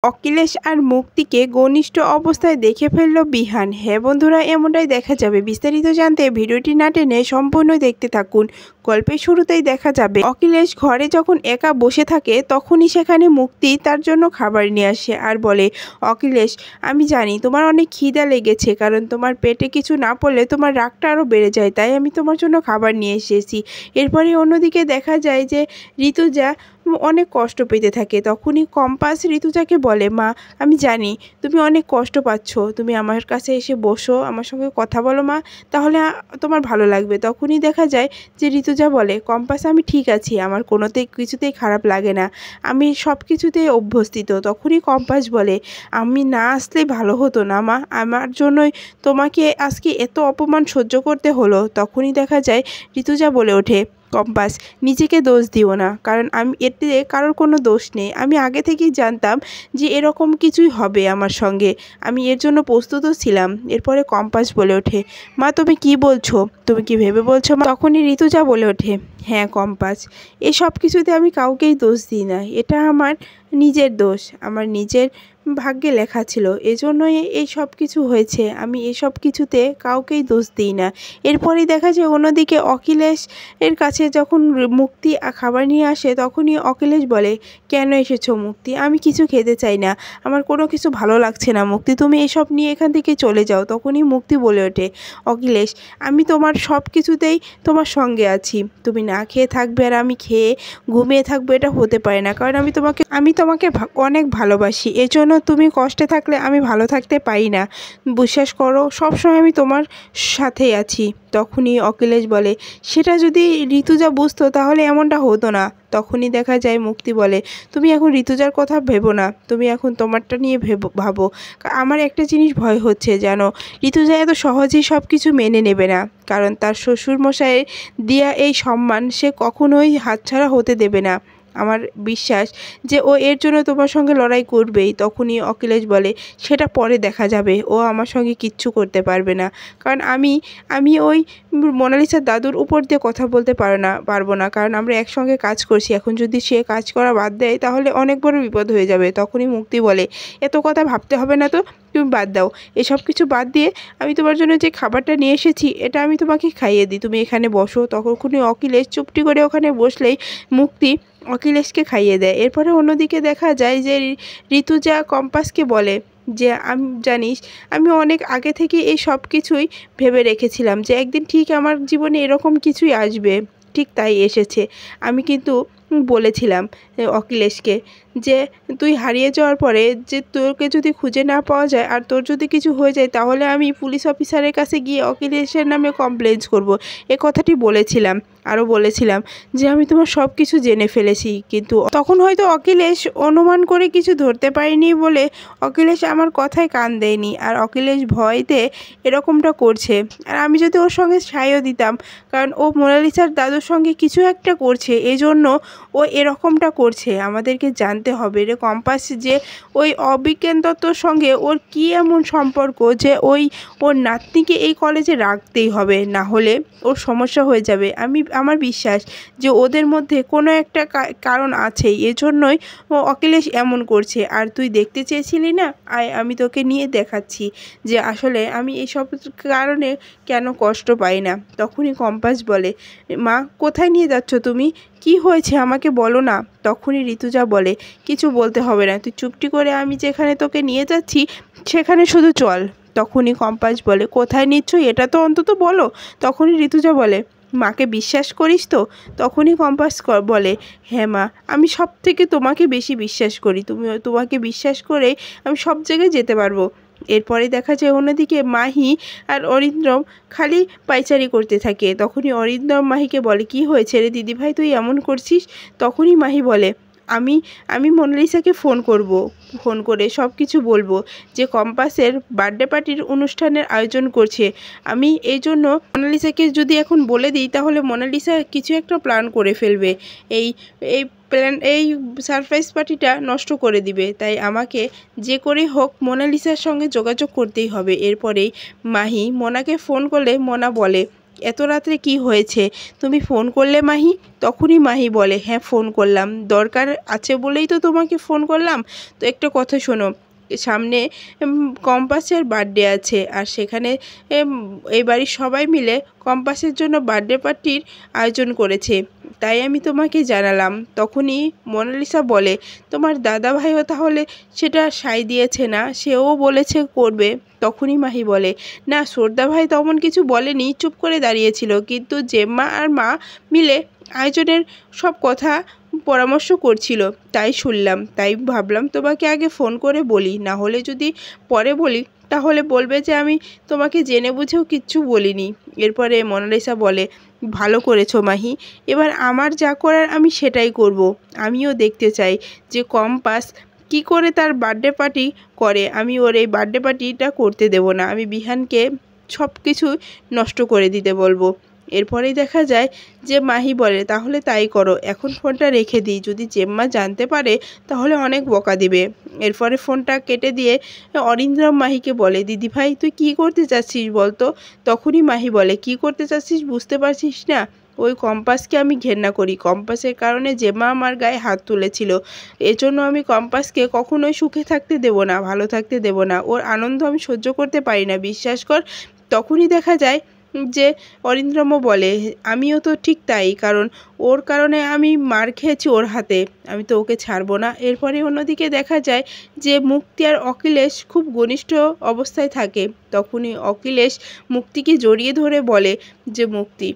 অখিলেশ আর মুক্তিকে ঘনিষ্ঠ অবস্থায় দেখে ফেলল বিহান। হ্যাঁ বন্ধুরা, এমনটাই দেখা যাবে। বিস্তারিত জানতে ভিডিওটি না টেনে সম্পূর্ণ দেখতে থাকুন। গল্পের শুরুতেই দেখা যাবে অখিলেশ ঘরে যখন একা বসে থাকে তখনই সেখানে মুক্তি তার জন্য খাবার নিয়ে আসে আর বলে, অখিলেশ আমি জানি তোমার অনেক খিদা লেগেছে, কারণ তোমার পেটে কিছু না পড়লে তোমার রাগটা আরও বেড়ে যায়, তাই আমি তোমার জন্য খাবার নিয়ে এসেছি। এরপরে অন্যদিকে দেখা যায় যে ঋতুজা অনেক কষ্ট পেতে থাকে। তখনই কম্পাস ঋতুজাকে বলে, মা আমি জানি তুমি অনেক কষ্ট পাচ্ছ, তুমি আমার কাছে এসে বসো, আমার সঙ্গে কথা বলো মা, তাহলে তোমার ভালো লাগবে। তখনই দেখা যায় যে ঋতুজা বলে, কম্পাস আমি ঠিক আছি, আমার কিছুতেই খারাপ লাগে না, আমি সব কিছুতেই অভ্যস্তিত। তখনই কম্পাস বলে, আমি না আসলেই ভালো হতো না মা, আমার জন্যই তোমাকে আজকে এত অপমান সহ্য করতে হলো। তখনই দেখা যায় ঋতুজা বলে ওঠে, কম্পাস নিজেকে দোষ দিও না, কারণ এতে কারোর কোনো দোষ নেই, আমি আগে থেকেই জানতাম যে এরকম কিছুই হবে আমার সঙ্গে, আমি এর জন্য প্রস্তুতও ছিলাম। এরপরে কম্পাস বলে ওঠে, মা তুমি কি বলছো, তুমি কি ভেবে বলছো মা? তখনই ঋতুজা বলে ওঠে, হ্যাঁ কম্পাস, এসব কিছুতে আমি কাউকেই দোষ দিই না, এটা আমার নিজের দোষ, আমার নিজের ভাগ্যে লেখা ছিল, এজন্যই এই সব কিছু হয়েছে, আমি এসব কিছুতে কাউকেই দোষ দিই না। এরপরেই দেখা যায় অন্যদিকে অখিলেশ এর কাছে যখন মুক্তি খাবার নিয়ে আসে তখনই অখিলেশ বলে, কেন এসেছো মুক্তি, আমি কিছু খেতে চাই না, আমার কোনো কিছু ভালো লাগছে না মুক্তি, তুমি এসব নিয়ে এখান থেকে চলে যাও। তখনই মুক্তি বলে ওঠে, অখিলেশ আমি তোমার সব কিছুতেই তোমার সঙ্গে আছি, তুমি না খেয়ে থাকবে আর আমি খেয়ে ঘুমিয়ে থাকবো, এটা হতে পারে না, কারণ আমি তোমাকে অনেক ভালোবাসি, এজন্য তুমি কষ্টে থাকলে আমি ভালো থাকতে পারি না, বিশ্বাস করো সবসময় আমি তোমার সাথেই আছি। তখনই অখিলেশ বলে, সেটা যদি ঋতুজা বুঝতো তাহলে এমনটা হতো না। তখনই দেখা যায় মুক্তি বলে, তুমি এখন ঋতুজার কথা ভেবো না, তুমি এখন তোমারটা নিয়ে ভাবো, আমার একটা জিনিস ভয় হচ্ছে জানো, ঋতুজা এত সহজেই সব কিছু মেনে নেবে না, কারণ তার শ্বশুরমশাইয়ের দেয়া এই সম্মান সে কখনোই হাতছাড়া হতে দেবে না, আমার বিশ্বাস যে ও এর জন্য তোমার সঙ্গে লড়াই করবেই। তখনই অখিলেশ বলে, সেটা পরে দেখা যাবে, ও আমার সঙ্গে কিচ্ছু করতে পারবে না, কারণ আমি ওই মোনালিসার দাদুর উপর দিয়ে কথা বলতে পারবো না, কারণ আমরা একসঙ্গে কাজ করছি, এখন যদি সে কাজ করা বাদ দেয় তাহলে অনেক বড় বিপদ হয়ে যাবে। তখনই মুক্তি বলে, এত কথা ভাবতে হবে না, তো তুমি বাদ দাও, এসব কিছু বাদ দিয়ে আমি তোমার জন্য যে খাবারটা নিয়ে এসেছি এটা আমি তোমাকে খাইয়ে দিই, তুমি এখানে বসো। তখনই অখিলেশ চুপটি করে ওখানে বসলেই মুক্তি অখিলেশকে খাইয়ে দেয়। এরপরে অন্যদিকে দেখা যায় যে ঋতুজা কম্পাসকে বলে যে, জানিস আমি অনেক আগে থেকে এই সব কিছুই ভেবে রেখেছিলাম যে একদিন ঠিক আমার জীবনে এরকম কিছুই আসবে, ঠিক তাই এসেছে। আমি কিন্তু বলেছিলাম অখিলেশকে যে তুই হারিয়ে যাওয়ার পরে যে তোকে যদি খুঁজে না পাওয়া যায় আর তোর যদি কিছু হয়ে যায় তাহলে আমি পুলিশ অফিসারের কাছে গিয়ে অখিলেশের নামে কমপ্লেন করব, এ কথাটি বলেছিলাম। আরও বলেছিলাম যে আমি তোমার সব কিছু জেনে ফেলেছি, কিন্তু তখন হয়তো অখিলেশ অনুমান করে কিছু ধরতে পারেনি বলে অখিলেশ আমার কথায় কান দেয়নি, আর অখিলেশ ভয়তে এরকমটা করছে। আর আমি যদি ওর সঙ্গে সাইও দিতাম, কারণ ও মোনালিসার দাদুর সঙ্গে কিছু একটা করছে, এজন্য ও এরকমটা করছে। আমাদেরকে জানতে হবে রে কম্পাস যে ওই অবিজ্ঞান দত্তর সঙ্গে ওর কী এমন সম্পর্ক যে ওর নাতনিকে এই কলেজে রাখতেই হবে, না হলে ওর সমস্যা হয়ে যাবে। আমার বিশ্বাস যে ওদের মধ্যে কোনো একটা কারণ আছেই, এজন্যই ও অখিলেশ এমন করছে। আর তুই দেখতে চেয়েছিলি না, আয় আমি তোকে নিয়ে দেখাচ্ছি যে আসলে আমি এইসব কারণে কেন কষ্ট পাই না। তখনই কম্পাস বলে, মা কোথায় নিয়ে যাচ্ছ তুমি, কি হয়েছে আমাকে বলো না। তখনই ঋতুজা বলে, কিছু বলতে হবে না, তুই চুপটি করে আমি যেখানে তোকে নিয়ে যাচ্ছি সেখানে শুধু চল। তখনই কম্পাস বলে, কোথায় নিচ্ছ এটা তো অন্তত বলো। তখনই ঋতুজা বলে, মাকে বিশ্বাস করিস তো? তখনই কম্পাস বলে, হ্যাঁ মা, আমি সব থেকে তোমাকে বেশি বিশ্বাস করি, তোমাকে বিশ্বাস করে আমি সব জায়গায় যেতে পারবো। এরপরে দেখা যায় অন্যদিকে মাহি আর অরিন্দম খালি পায়চারি করতে থাকে। তখনই অরিন্দম মাহিকে বলে, কি হয়েছে রে দিদিভাই, তুই এমন করছিস? তখনই মাহি বলে, আমি মোনালিসাকে ফোন করে সব কিছু বলবো যে কম্পাসের বার্থডে পার্টির অনুষ্ঠানের আয়োজন করছে। আমি এই জন্য মোনালিসাকে যদি এখন বলে দিই তাহলে মোনালিসা কিছু একটা প্ল্যান করে ফেলবে, এই এই সারপ্রাইজ পার্টিটা নষ্ট করে দিবে, তাই আমাকে যে করে হোক মোনালিসার সঙ্গে যোগাযোগ করতেই হবে। এরপরেই মাহি মোনাকে ফোন করলে মোনা বলে, এত রাত্রে কি হয়েছে? তুমি ফোন করলে মাহি? তখনই মাহি বলে, হ্যাঁ ফোন করলাম, দরকার আছে বলেই তো তোমাকে ফোন করলাম। তো একটা কথা শোনো, সামনে কম্পাসের বার্থডে আছে, আর সেখানে এই বাড়ির সবাই মিলে কম্পাসের জন্য বার্থডে পার্টির আয়োজন করেছে, তাই আমি তোমাকে জানালাম। তখনই মোনালিসা বলে, তোমার দাদা ভাইও তাহলে সেটা সায় দিয়েছে না? সেও বলেছে করবে। তখনই মাহি বলে, না শ্রদ্ধা ভাই তেমন কিছু বলেনি, চুপ করে দাঁড়িয়েছিল, কিন্তু জেম্মা আর মা মিলে আয়োজনের সব কথা পরামর্শ করছিল, তাই শুনলাম, তাই ভাবলাম তোমাকে আগে ফোন করে বলি, না হলে যদি পরে বলি তাহলে বলবে যে আমি তোমাকে জেনে বুঝেও কিচ্ছু বলিনি। এরপরে মোনালিসা বলে, ভালো করেছো মাহি, এবার আমার যা করার আমি সেটাই করব। আমিও দেখতে চাই যে কম্পাস কি করে তার বার্থডে পার্টি করে। আমি ওর এই বার্থডে পার্টিটা করতে দেব না, আমি বিহানকে সব কিছু নষ্ট করে দিতে বলবো। এরপরেই দেখা যায় যে মাহি বলে, তাহলে তাই করো, এখন ফোনটা রেখে দিই, যদি জেম্মা জানতে পারে তাহলে অনেক বকা দিবে। এরপরে ফোনটা কেটে দিয়ে অরিন্দ্রম মাহিকে বলে, দিদিভাই তুই কি করতে চাচ্ছিস বলতো? তখনই মাহি বলে, কি করতে চাচ্ছিস বুঝতে পারছিস না? ওই কম্পাসকে আমি ঘেন্না করি, কম্পাসের কারণে জেম্মা আমার গায়ে হাত তুলেছিল, এজন্য আমি কম্পাসকে কখনোই সুখে থাকতে দেব না, ভালো থাকতে দেব না, ওর আনন্দ আমি সহ্য করতে পারি না, বিশ্বাস কর। তখনই দেখা যায় যে অরিন্দ্রমও বলে, আমিও তো ঠিক তাই, কারণ ওর কারণে আমি মার খেয়েছি ওর হাতে, আমি তো ওকে ছাড়বো না। এরপরে অন্যদিকে দেখা যায় যে মুক্তি আর অখিলেশ খুব ঘনিষ্ঠ অবস্থায় থাকে। তখনই অখিলেশ মুক্তিকে জড়িয়ে ধরে বলে যে, মুক্তি,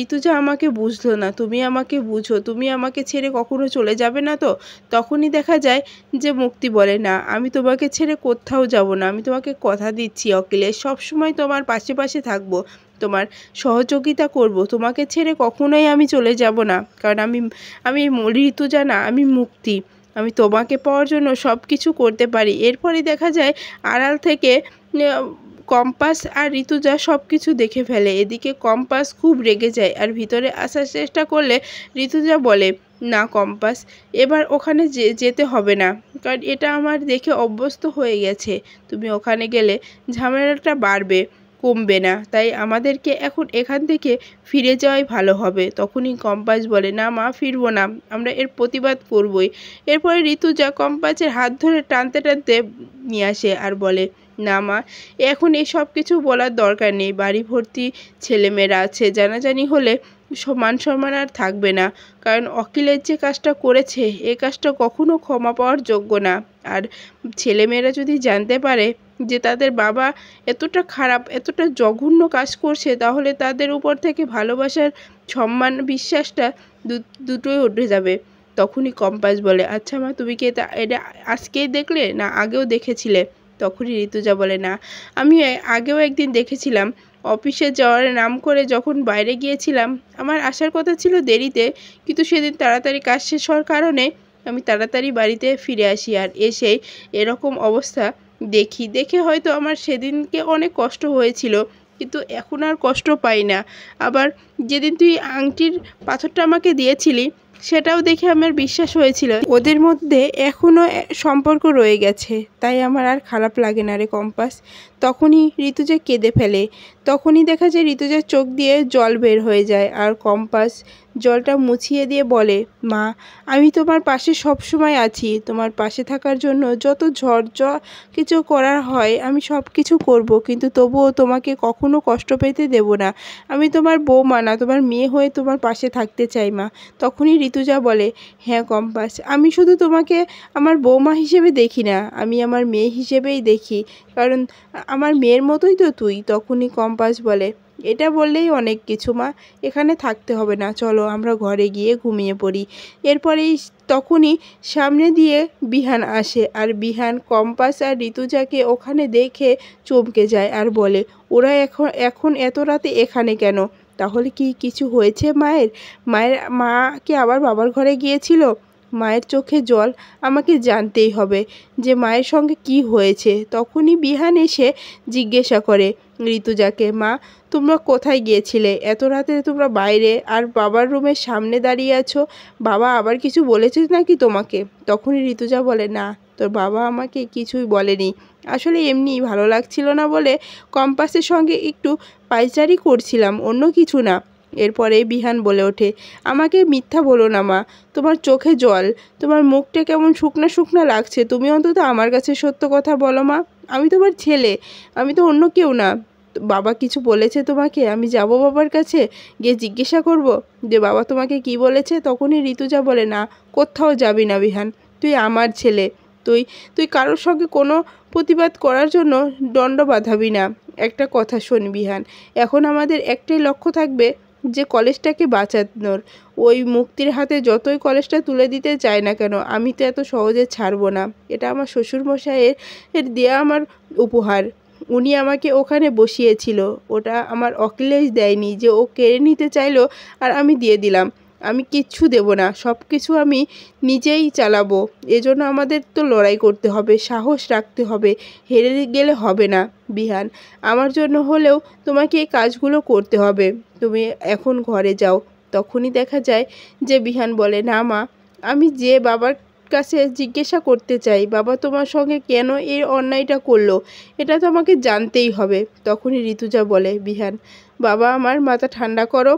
ঋতুজা আমাকে বুঝলো না, তুমি আমাকে বুঝো, তুমি আমাকে ছেড়ে কখনো চলে যাবে না তো? তখনই দেখা যায় যে মুক্তি বলে, না আমি তোমাকে ছেড়ে কোথাও যাব না, আমি তোমাকে কথা দিচ্ছি অখিলেশ, সবসময় তোমার পাশে পাশে থাকবো, তোমার সহযোগিতা করব, তোমাকে ছেড়ে কখনোই আমি চলে যাব না, কারণ আমি ঋতুজা না, আমি মুক্তি, আমি তোমাকে পাওয়ার জন্য সব কিছু করতে পারি। এরপরে দেখা যায় আড়াল থেকে কম্পাস আর ঋতুজা সব কিছু দেখে ফেলে। এদিকে কম্পাস খুব রেগে যায়, আর ভিতরে আসার চেষ্টা করলে ঋতুজা বলে, না কম্পাস, এবার ওখানে যেতে হবে না, কারণ এটা আমার দেখে অভ্যস্ত হয়ে গেছে, তুমি ওখানে গেলে ঝামেলাটা বাড়বে, কমবে না, তাই আমাদেরকে এখন এখান থেকে ফিরে যাওয়াই ভালো হবে। তখনই কম্পাস বলে, না মা, ফিরবো না, আমরা এর প্রতিবাদ করবই। এরপরে ঋতুজা কম্পাসের হাত ধরে টানতে টানতে নিয়ে আসে আর বলে, না মা, এখন এসব কিছু বলার দরকার নেই, বাড়ি ভর্তি ছেলেমেয়েরা আছে, জানাজানি হলে মান সম্মান আর থাকবে না, কারণ অখিলের যে কাজটা করেছে এই কাজটা কখনো ক্ষমা পাওয়ার যোগ্য না। আর ছেলেমেয়েরা যদি জানতে পারে যে তাদের বাবা এতটা খারাপ, এতটা জঘন্য কাজ করছে, তাহলে তাদের উপর থেকে ভালোবাসার, সম্মান, বিশ্বাসটা দুটোই উঠে যাবে। তখনই কম্পাস বলে, আচ্ছা মা, তুমি কি এটা আজকেই দেখলে না আগেও দেখেছিলে? তখনই ঋতুজা বলে, না আমি আগেও একদিন দেখেছিলাম, অফিসে যাওয়ার নাম করে যখন বাইরে গিয়েছিলাম, আমার আসার কথা ছিল দেরিতে, কিন্তু সেদিন তাড়াতাড়ি কাজ শেষ হওয়ার কারণে আমি তাড়াতাড়ি বাড়িতে ফিরে আসি, আর এসেই এরকম অবস্থা দেখে হয়তো আমার সেদিনকে অনেক কষ্ট হয়েছিল, কিন্তু এখন আর কষ্ট পাই না। আবার যেদিন তুই আংটির পাথরটা আমাকে দিয়েছিলি, সেটাও দেখে আমার বিশ্বাস হয়েছিল ওদের মধ্যে এখনও সম্পর্ক রয়ে গেছে, তাই আমার আর খারাপ লাগে না রে কম্পাস। তখনই ঋতুজা কেঁদে ফেলে। তখনই দেখা যায় ঋতুজার চোখ দিয়ে জল বের হয়ে যায়, আর কম্পাস জলটা মুছিয়ে দিয়ে বলে, মা, আমি তোমার পাশে সব সময় আছি, তোমার পাশে থাকার জন্য যত ঝড় কিছু করার হয় আমি সব কিছু করব, কিন্তু তবুও তোমাকে কখনো কষ্ট পেতে দেব না, আমি তোমার বৌমা না, তোমার মেয়ে হয়ে তোমার পাশে থাকতে চাই মা। তখনই ঋতুজা বলে, হ্যাঁ কম্পাস, আমি শুধু তোমাকে আমার বৌমা হিসেবে দেখি না, আমি আমার মেয়ে হিসেবেই দেখি, কারণ আমার মেয়ের মতোই তো তুই। তখনই কম্পাস বলে, এটা বললেই অনেক কিছু মা, এখানে থাকতে হবে না, চলো আমরা ঘরে গিয়ে ঘুমিয়ে পড়ি। এরপরেই তখনই সামনে দিয়ে বিহান আসে, আর বিহান কম্পাস আর ঋতুজাকে ওখানে দেখে চমকে যায় আর বলে, ওরা এখন এত রাতে এখানে কেন? তাহলে কি কিছু হয়েছে মা কি আবার বাবার ঘরে গিয়েছিল? মায়ের চোখে জল, আমাকে জানতেই হবে যে মায়ের সঙ্গে কি হয়েছে। তখনই বিহান এসে জিজ্ঞাসা করে ঋতুজাকে, মা, তোমরা কোথায় গিয়েছিলে এত রাতে? তোমরা বাইরে আর বাবার রুমের সামনে দাঁড়িয়ে আছো, বাবা আবার কিছু বলেছে নাকি তোমাকে? তখনই ঋতুজা বলে, না, তোর বাবা আমাকে কিছুই বলেনি, আসলে এমনি ভালো লাগছিল না বলে কম্পাসের সঙ্গে একটু পায়চারি করছিলাম, অন্য কিছু না। এরপরে বিহান বলে ওঠে, আমাকে মিথ্যা বলো না মা, তোমার চোখে জল, তোমার মুখটা কেমন শুকনা শুকনা লাগছে, তুমি অন্তত আমার কাছে সত্য কথা বলো মা, আমি তোমার ছেলে, আমি তো অন্য কেউ না। বাবা কিছু বলেছে তোমাকে? আমি যাব বাবার কাছে, গিয়ে জিজ্ঞাসা করব যে বাবা তোমাকে কি বলেছে? তখনই ঋতুজা বলে, না, কোথাও যাবি না বিহান, তুই আমার ছেলে, তুই তুই কারোর সঙ্গে কোনো প্রতিবাদ করার জন্য দণ্ড বাঁধাবি না। একটা কথা শোন বিহান, এখন আমাদের একটাই লক্ষ্য থাকবে, যে কলেজটাকে বাঁচানোর। ওই মুক্তির হাতে যতই কলেজটা তুলে দিতে চায় না কেন, আমি তো এত সহজে ছাড়বো না। এটা আমার শ্বশুরমশাইয়ের দেয়া আমার উপহার, উনি আমাকে ওখানে বসিয়েছিল, ওটা আমার অখিলেশ দেয়নি যে ও কেড়ে নিতে চাইলো আর আমি দিয়ে দিলাম। আমি কিচ্ছু দেব না, সব কিছু আমি নিজেই চালাবো। এজন্য আমাদের তো লড়াই করতে হবে, সাহস রাখতে হবে, হেরে গেলে হবে না বিহান। আমার জন্য হলেও তোমাকে এই কাজগুলো করতে হবে, তুমি এখন ঘরে যাও। তখনই দেখা যায় যে বিহান বলে, না মা, আমি যে বাবার কাছে জিজ্ঞাসা করতে চাই, বাবা তোমার সঙ্গে কেন এই অন্যায়টা করলো, এটা তো আমাকে জানতেই হবে। তখনই ঋতুজা বলে, বিহান বাবা আমার, মাথা ঠান্ডা করো,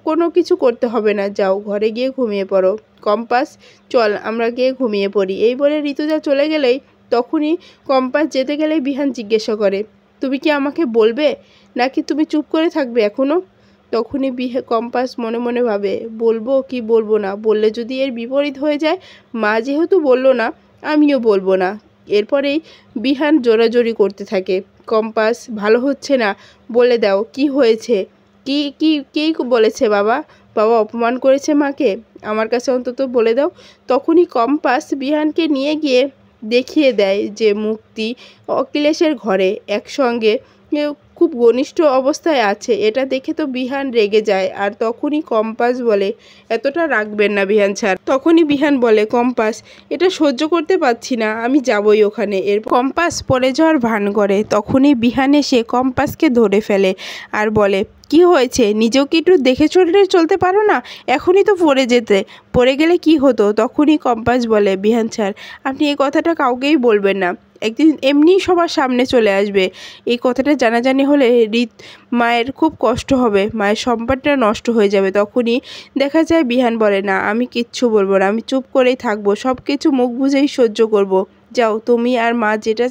কোনো কিছু করতে হবে না, যাও ঘরে গিয়ে ঘুমিয়ে পড়ো। কম্পাস, চল আমরা গিয়ে ঘুমিয়ে পড়ি। এই বলে ঋতুজা চলে গেলেই তখনই কম্পাস যেতে গেলেই বিহান জিজ্ঞাসা করে, তুমি কি আমাকে বলবে নাকি তুমি চুপ করে থাকবে এখনও? তখনই কম্পাস মনে মনে ভাবে, বলবো কি বলবো না, বললে যদি এর বিপরীত হয়ে যায়, মা যেহেতু বললো না, আমিও বলবো না। এরপরেই বিহান জোরাজোরি করতে থাকে, কম্পাস ভালো হচ্ছে না, বলে দাও কি হয়েছে, কি কি কে বলেছে বাবা, বাবা অপমান করেছে মাকে, আমার কাছে অন্তত বলে দাও। তখনই কম্পাস বিহানকে নিয়ে গিয়ে দেখিয়ে দেয় যে মুক্তি অখিলেশের ঘরে একসঙ্গে খুব ঘনিষ্ঠ অবস্থায় আছে। এটা দেখে তো বিহান রেগে যায়, আর তখনই কম্পাস বলে, এতটা রাখবেন না বিহান স্যার। তখনই বিহান বলে, কম্পাস এটা সহ্য করতে পারছি না, আমি যাবই ওখানে। এর কম্পাস পড়ে যাওয়ার ভান করে, তখনই বিহান এসে কম্পাসকে ধরে ফেলে আর বলে, কি হয়েছে, নিজেও কি একটু দেখে চলতে পারো না? এখনই তো পড়ে যেতে, পড়ে গেলে কি হতো? তখনই কম্পাস বলে, বিহান স্যার আপনি এই কথাটা কাউকেই বলবেন না, একদিন এমনিই সবার সামনে চলে আসবে, এই কথাটা জানাজানি হলে মায়ের খুব কষ্ট হবে, মায়ের সম্পদটা নষ্ট হয়ে যাবে। তখনই দেখা যায় বিহান বলে, না আমি কিচ্ছু বলবো না, আমি চুপ করেই থাকবো, সব কিছু মুখ বুঝেই সহ্য করব। যাও তুমি আর মা যেটা